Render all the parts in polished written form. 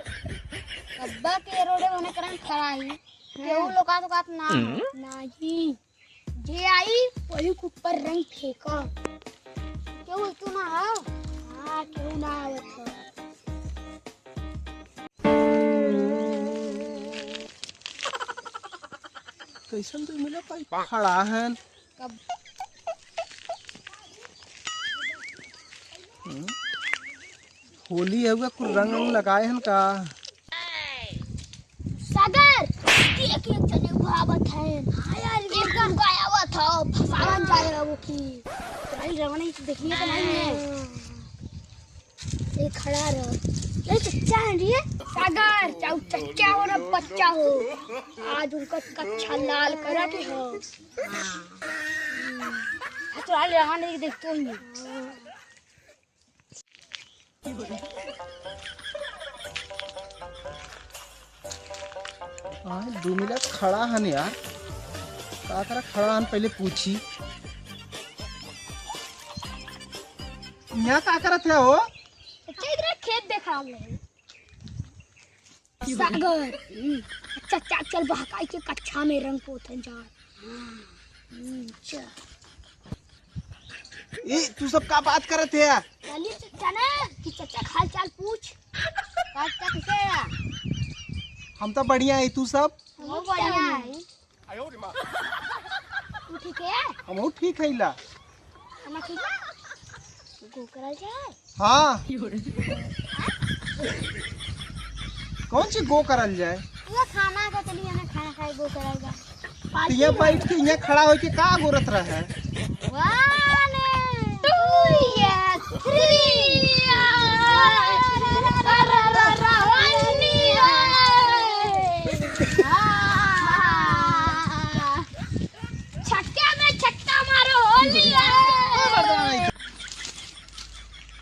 अब्बा के रोडे होने करन खड़ा ही केहू लोका तो ना नहीं जे आई वही के ऊपर रंग फेंका केहू तू ना आओ हां केहू ना आवत कैसन तो मिला पाई खड़ा है कब होली है कुछ रंग लगाए हैं का सागर देख एक जने भावत है हां यार एकदम गाया हुआ था फसावन जाएगा वो की चल रवण ही देखिए तो नहीं है ये खड़ा रह ये चच्चा है ये सागर चाउ चच्चा हो ना बच्चा हो आज उनका कच्चा लाल करा के हो हां तो हाल रवण नहीं देखते होंगे हाँ 2 मिनट खड़ा है यार का करा खड़ा है पहले पूछी यहाँ का करत है हो अच्छा इधर खेत देखा हमने सागर अच्छा चल चल बहकाई के कच्चा में रंग पोथन जा ए तू सब का बात करत है चलिए चचा ना कि चचा हाल चाल पूछ चाचा कैसे है हम तो बढ़िया है तू सब वो बढ़िया है तू ठीक है हम ठीक है ला हम ठीक है गो करल जाए हाँ कौन सी गो करल जाए ये खाना का चलिए ना खाना खाए गो करल जाए तो ये बैठ के यहाँ खड़ा होके का गोरत रहा है 1 2 3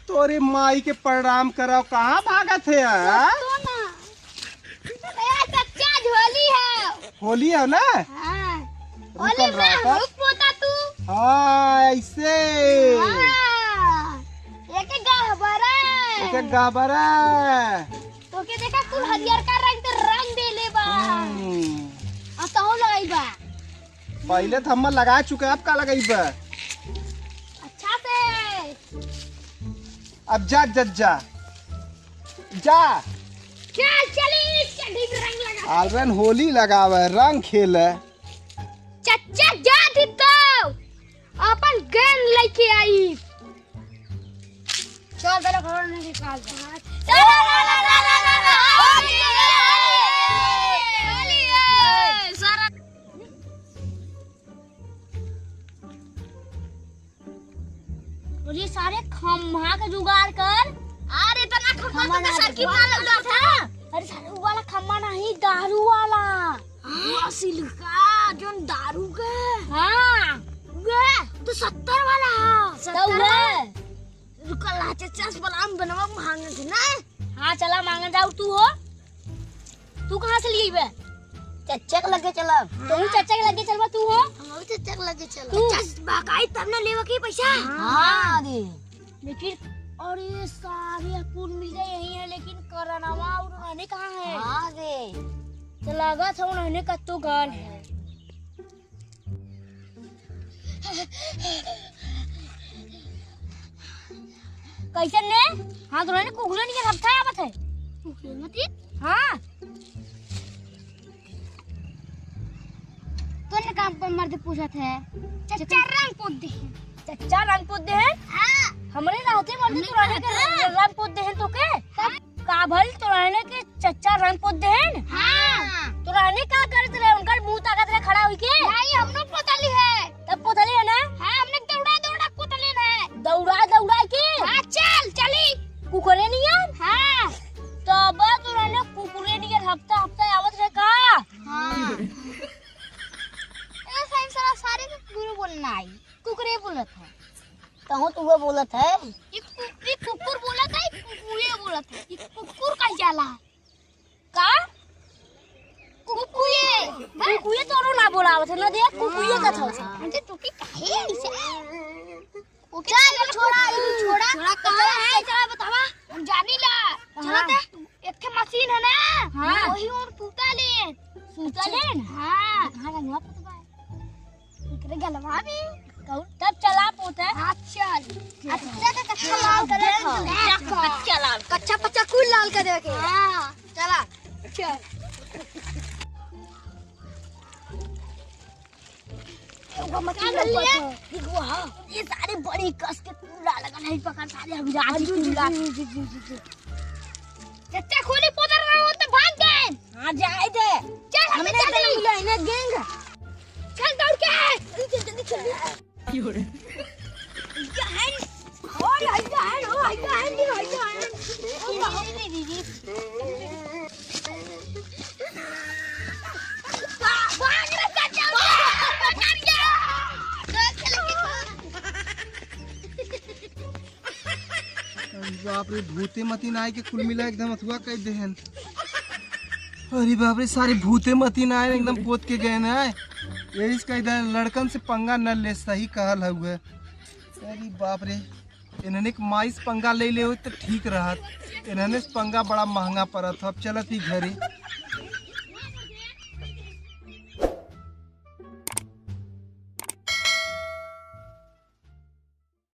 तोरे माई के प्रणाम कराओ कहाँ भागत है यार चच्चा झोली है होली है ना हाँ होली में हुक पोता तू हाँ ऐसे एक गहबरा एक गाबरा तो के देखा कुल हरियर का रंग तो रंग देले बा अब तो लगाई बा पहले तो हम लगा चुके अब का लगाई बा अच्छा से अब जा जा जा चल चली चढ़ी रंग लगा आलरन होली लगावे रंग खेले चच्चा जा दितो अपन गेंद लेके आई चल चलो घर में निकाल चल सारा बोलिए सारे खम्मा का जुगाड़ कर अरे इतना खम्मा तो सर की मार लगा था अरे सारे वो वाला खम्मा नहीं दारू वाला वो सिल्का जो दारू का हाँ वो तो 70 वाला है 70 रुका लाचे चस बलाम बनवा मांगे थे ना हाँ चला मांगे जाओ तू हो तू कहाँ से ली बे चच्चा के लगे चला तुम चच्चा के लगे चलवा तू हो हम चच्चा के लगे चला चच्चा बाकाई तब ना लेवा की पैसा हां दे लेकिन और ये सारे अपूर्ण मिल गए यही है लेकिन करनावा और रहने कहाँ है हां दे चलागा था रहने का तो गाल है कैसे ने हां तो रहने कुगले नहीं के हफ्ता आवत है कुगले मत हां तूने काम पर मर्द पूछत है चच्चा रंग पोत दे चच्चा रंग पोत दे है हां हमरे रहते मर्द तो रहने के रंग पोत दे है तो के का भल तो रहने के चच्चा रंग पोत दे है हां तो रहने का करत रहे उनका मुंह ताकत रे खड़ा होई के नहीं हमने पोतली है तब पोतली है ना हां हमने दौड़ा दौड़ा पोतली है दौड़ा दौड़ा के हां चल चली कुकुरे नहीं है हां तब तो रहने कुकुरे नहीं हफ्ता हफ्ता आवत रे का हां सारे गुरु बोलना आई कुकरे बोलत है तो तू वो बोलत है ये आवत है ना देख कुकुए का था हमसे टूटी काहे ऐसे चल छोड़ा छोड़ा कहां है चला बतावा हम जानी ला चला ते एक के मशीन है ना वही और टूटा ले हां रंगवा पुतवा इकरे गलवा भी तब चला पोता हां चल अच्छा का कच्चा लाल करे कच्चा लाल कच्चा पच्चा कुल लाल करे के हां चला चल वो मकान लिया देखो हां ये सारे बड़ी कस के पूरा लगा नहीं पकड़ सारे हम राजी पूरा जत्ते खोली पोतर रहा हो तो भाग गए हां जाए दे चल हमने चल मिला है ना गैंग चल दौड़ के जल्दी चल क्यों बाप रे भूते मती ना आए के कुल मिला एकदम अथुआ कह देहन। अरे बाप रे सारे भूते मती ना आए एकदम पोत के गए ना यही इसका इधर लड़कन से पंगा न ले सही कहल हुए। अरे बाप रे इन्होंने माइस पंगा ले ले हो तो ठीक रहा इन्होंने पंगा बड़ा महंगा पड़ा था। अब चलत ही घरे